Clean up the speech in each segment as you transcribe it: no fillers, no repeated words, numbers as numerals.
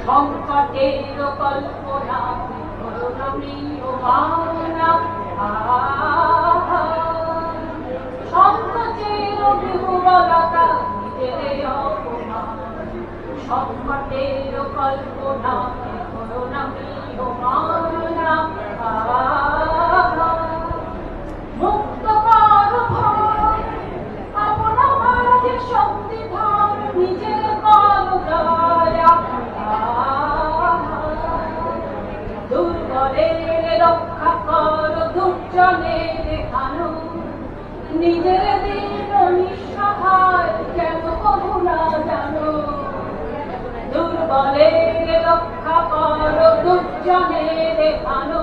সংকটের কল্পনা করুণামৃয়মানা সংকটের বিহুবলতা নিজের অপমান সংকটের কল্পনা করুণামৃয়মানা মুক্ত কর ভয় আপনা মাঝে শক্তি ধর নিজের কর দয়া দুর্বলের রক্ষা কর দুর্জনের দেখানো নিজের দিন নিঃসহায় কেন করুণা জানো দুর্বলের রক্ষা কর দুর্জনের দেখানো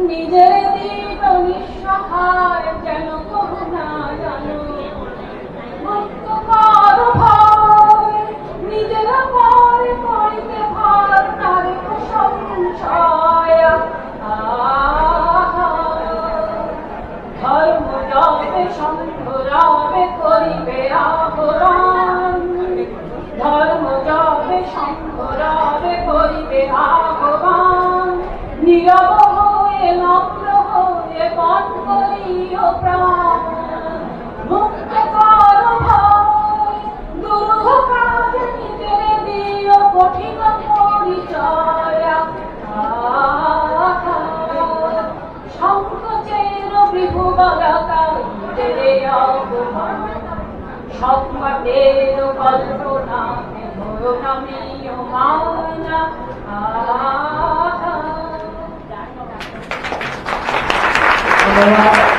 নিজের দিন নিঃসহায় কেন করুণা জানো মুক্ত কর ভয় নিজের পরে করিতে ভর তারে সংশয় ধর্ম রবে সংঘ রবে করিবে আহরণ ধর্ম রবে সংঘ রবে করিবে আহ্বান নীরব হয়ে নম্র হয়ে পণ করিও প্রাণ মুক্ত কর ভয় দুরূহ কাজ নিজের দিও কঠিন পরিচয় সংকোচের বিহুবলতা নিজের অপমান সংকটের কল্পনা করুণামৃয়মানা ধন্যবাদ।